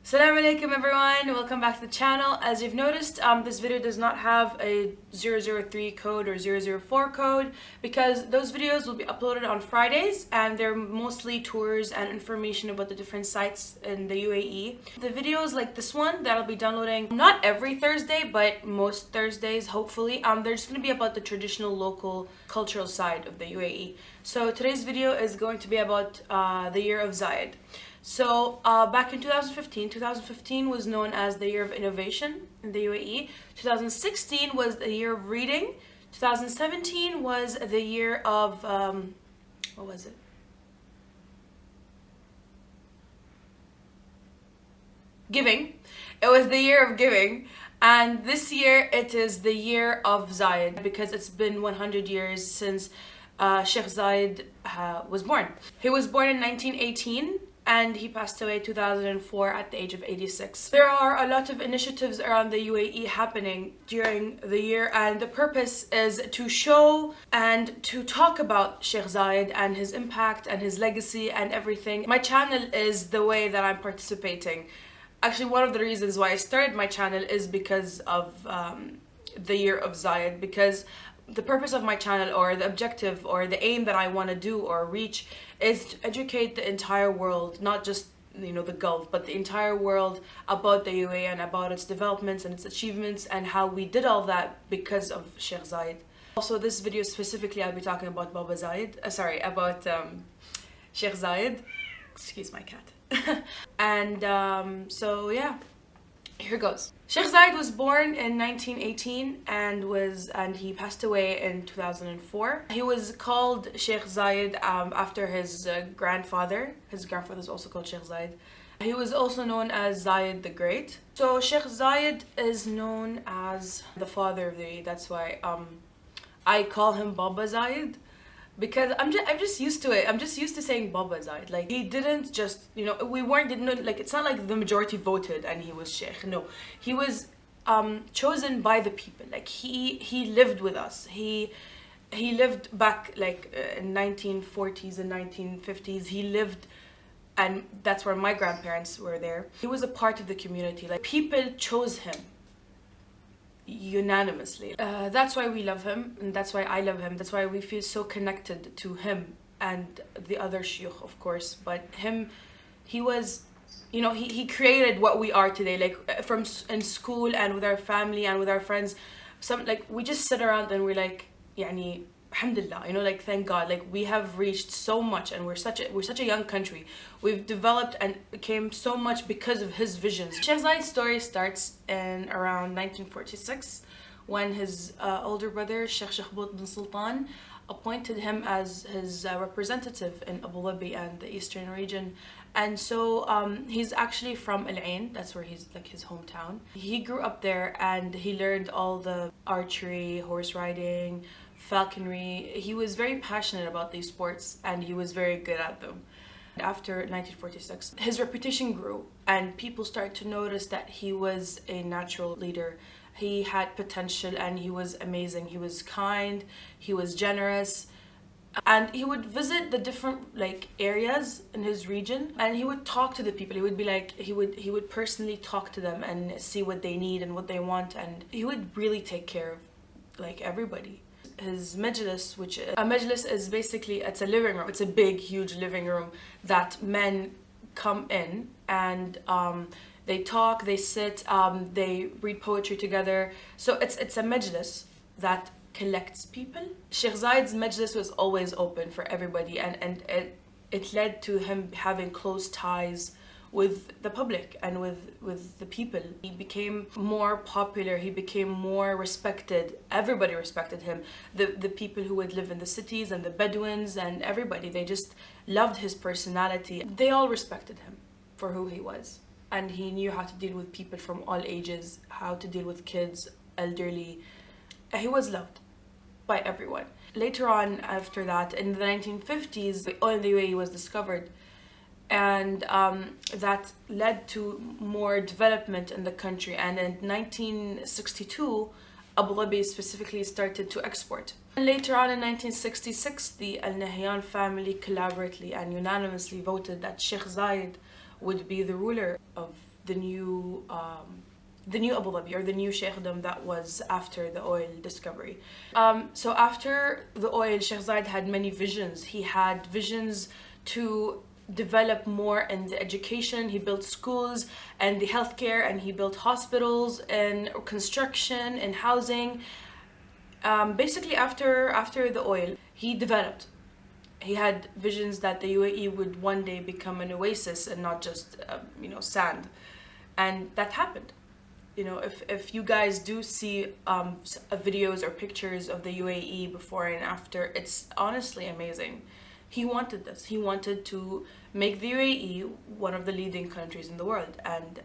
Assalamu alaikum everyone, welcome back to the channel. As you've noticed, this video does not have a 003 code or 004 code because those videos will be uploaded on Fridays and they're mostly tours and information about the different sites in the UAE. The videos like this one that I'll be downloading not every Thursday but most Thursdays hopefully, they're just going to be about the traditional local cultural side of the UAE. So today's video is going to be about the year of Zayed. So back in 2015 was known as the year of innovation in the UAE. 2016 was the year of reading. 2017 was the year of, what was it? Giving. It was the year of giving. And this year it is the year of Zayed because it's been 100 years since Sheikh Zayed was born. He was born in 1918. And he passed away in 2004 at the age of 86. There are a lot of initiatives around the UAE happening during the year, and the purpose is to show and to talk about Sheikh Zayed and his impact and his legacy and everything. My channel is the way that I'm participating. Actually, one of the reasons why I started my channel is because of the year of Zayed, because the purpose of my channel, or the objective or the aim that I want to do or reach, is to educate the entire world, not just the Gulf, but the entire world about the UAE and about its developments and its achievements and how we did all that because of Sheikh Zayed. Also, this video specifically I'll be talking about Baba Zayed, about Sheikh Zayed. Excuse my cat. And so yeah, here goes. Sheikh Zayed was born in 1918 and he passed away in 2004. He was called Sheikh Zayed after his grandfather. His grandfather is also called Sheikh Zayed. He was also known as Zayed the Great. So Sheikh Zayed is known as the father of the UAE. That's why I call him Baba Zayed. Because I'm just used to it. I'm just used to saying Baba Zayed. Like, he didn't just, it's not like the majority voted and he was Sheikh. No, he was chosen by the people. Like, he lived with us. He lived back in 1940s and 1950s. He lived, and that's where my grandparents were there. He was a part of the community. Like, people chose him unanimously. That's why we love him, and that's why I love him. That's why we feel so connected to him and the other Sheikh, of course. But he was, he created what we are today. Like, from in school and with our family and with our friends, we just sit around and we're like, alhamdulillah, thank God, we have reached so much, and we're such a young country. We've developed and became so much because of his visions. Sheikh Zayed's story starts in around 1946 when his older brother Sheikh bin Sultan appointed him as his representative in Abu Dhabi and the eastern region. And so he's actually from Al-Ain, that's where he's his hometown. He grew up there and he learned all the archery, horse riding, falconry. He was very passionate about these sports and he was very good at them. After 1946, his reputation grew and people started to notice that he was a natural leader. He had potential and he was amazing. He was kind, he was generous, and he would visit the different areas in his region and he would talk to the people. He would be he would personally talk to them and see what they need and what they want, and he would really take care of everybody. His majlis, which a majlis is basically, it's a living room. It's a big, huge living room that men come in and they talk, they sit, they read poetry together. So it's a majlis that collects people. Sheikh Zayed's majlis was always open for everybody, and it led to him having close ties with the public and with the people. He became more popular, he became more respected. Everybody respected him. The people who would live in the cities and the Bedouins and everybody, they just loved his personality. They all respected him for who he was. And he knew how to deal with people from all ages, how to deal with kids, elderly. He was loved by everyone. Later on, after that, in the 1950s, oil in the UAE was discovered. And that led to more development in the country. And in 1962, Abu Dhabi specifically started to export. And later on in 1966, the Nahyan family collaboratively and unanimously voted that Sheikh Zayed would be the ruler of the new Abu Dhabi, or the new Sheikhdom that was after the oil discovery. So after the oil, Sheikh Zayed had many visions. He had visions to develop more in the education. He built schools and the healthcare, and he built hospitals and construction and housing. Basically after the oil, he developed. He had visions that the UAE would one day become an oasis and not just sand, and that happened. If you guys do see videos or pictures of the UAE before and after, it's honestly amazing. He wanted this. He wanted to make the UAE one of the leading countries in the world, and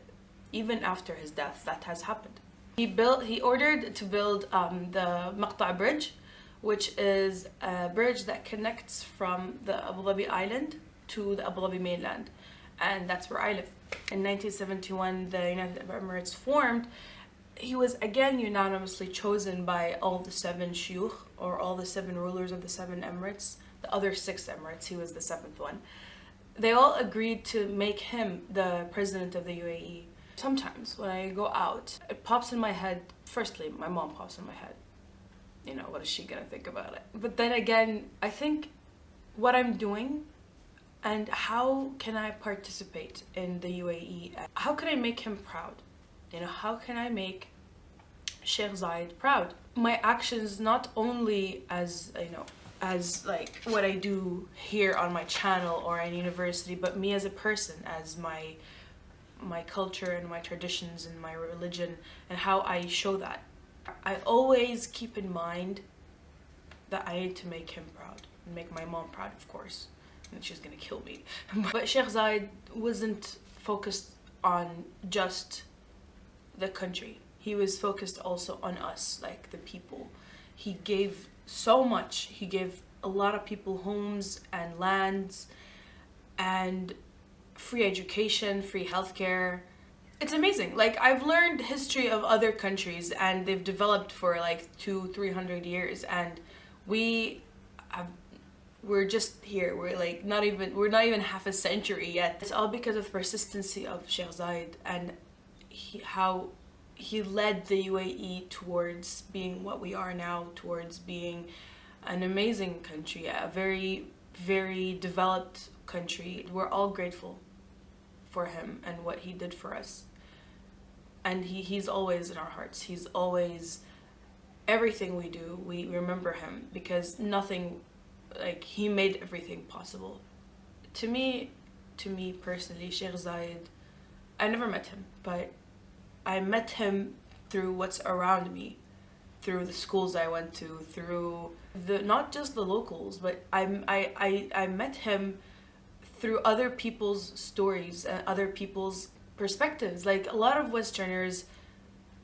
even after his death, that has happened. He ordered to build the Maqta' Bridge, which is a bridge that connects from the Abu Dhabi island to the Abu Dhabi mainland, and that's where I live. In 1971, the United Arab Emirates formed. He was again unanimously chosen by all the 7 shuyukh, or all the 7 rulers of the 7 emirates. The other 6 emirates, he was the 7th one. They all agreed to make him the president of the UAE. Sometimes when I go out, it pops in my head. Firstly, my mom pops in my head. What is she gonna think about it? But then again, I think what I'm doing and how can I participate in the UAE? How can I make him proud? How can I make Sheikh Zayed proud? My actions, not only as like what I do here on my channel or in university, but me as a person, as my culture and my traditions and my religion, and how I show that. I always keep in mind that I need to make him proud, and make my mom proud, of course, and she's gonna kill me. But Sheikh Zayed wasn't focused on just the country. He was focused also on us, like the people. He gave so much. He gave a lot of people homes and lands and free education, free healthcare. It's amazing. Like, I've learned history of other countries, and they've developed for like 200-300 years, and we're just here. We're not even half a century yet. It's all because of the persistency of Sheikh Zayed, and how he led the UAE towards being what we are now, towards being an amazing country, a very, very developed country. We're all grateful for him and what he did for us. And he's always in our hearts. He's always, everything we do, we remember him, because nothing, like, he made everything possible. To me personally, Sheikh Zayed, I never met him, but I met him through what's around me, through the schools I went to, through not just the locals, but I met him through other people's stories and other people's perspectives. Like, a lot of Westerners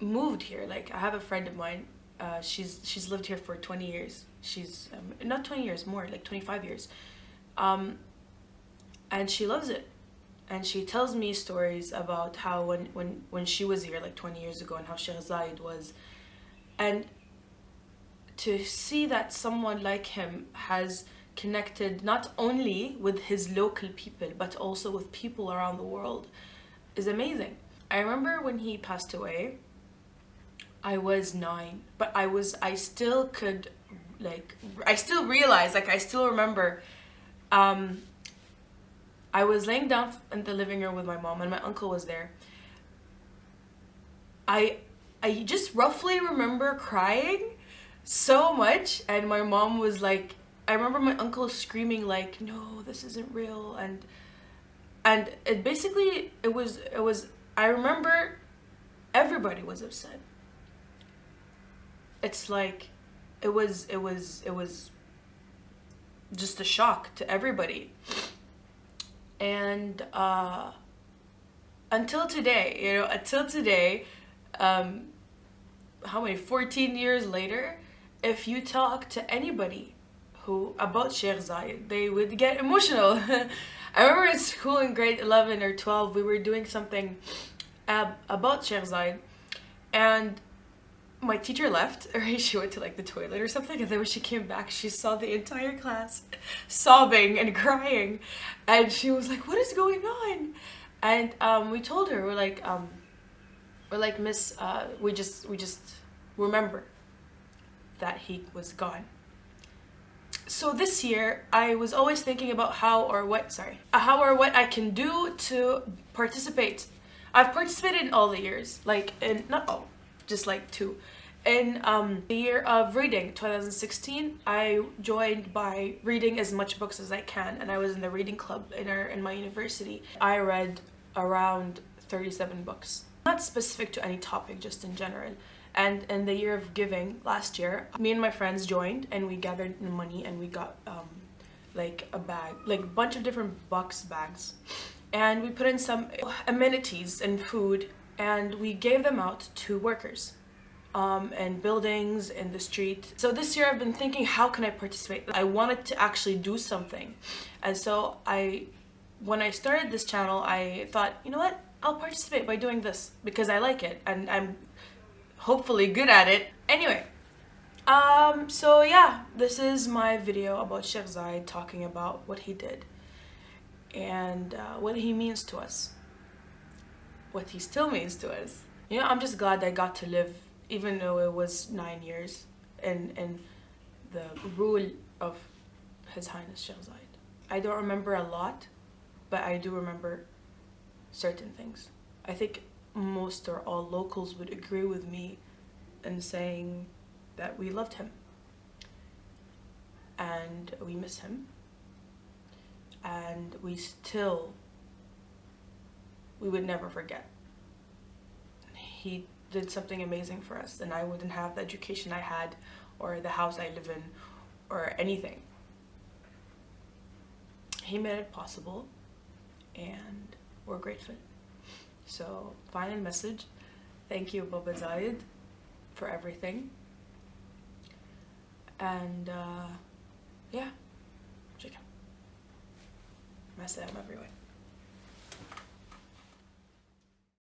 moved here. Like, I have a friend of mine, she's lived here for 20 years. She's not 20 years, more like 25 years, and she loves it. And she tells me stories about how when she was here like 20 years ago, and how Sheikh Zayed was. And to see that someone like him has connected not only with his local people, but also with people around the world, is amazing. I remember when he passed away, I was 9, but I still realize, I still remember, I was laying down in the living room with my mom, and my uncle was there. I just roughly remember crying so much, and my mom was like, I remember my uncle screaming like, "No, this isn't real," and it basically, it was, I remember everybody was upset. It's like, it was just a shock to everybody. And until today, how many, 14 years later, if you talk to anybody about Sheikh Zayed, they would get emotional. I remember in school in grade 11 or 12, we were doing something about Sheikh Zayed, and my teacher left, or she went to like the toilet or something, and then when she came back, she saw the entire class sobbing and crying, and she was like, "What is going on?" And we told her, we're like, Miss, we just remember that he was gone. So this year I was always thinking about how or what I can do to participate. I've participated in all the years, like in, not all, just like 2. In the year of reading, 2016, I joined by reading as much books as I can, and I was in the reading club in my university. I read around 37 books. Not specific to any topic, just in general. And in the year of giving last year, me and my friends joined and we gathered the money and we got like a bag, like a bunch of different bags. And we put in some amenities and food and we gave them out to workers and buildings in the street. So this year I've been thinking, how can I participate? I wanted to actually do something. And so when I started this channel, I thought, you know what? I'll participate by doing this because I like it and I'm hopefully good at it. Anyway, so yeah, this is my video about Sheikh Zayed, talking about what he did and what he means to us, what he still means to us. You know, I'm just glad I got to live, even though it was 9 years, in the rule of His Highness Sheikh Zayed. I don't remember a lot, but I do remember certain things. I think most or all locals would agree with me in saying that we loved him and we miss him, and we would never forget. He did something amazing for us, and I wouldn't have the education I had or the house I live in or anything. He made it possible and we're grateful. So, final message. Thank you, Baba Zayed, for everything. And, yeah. Sheikh. Masalam, everyone.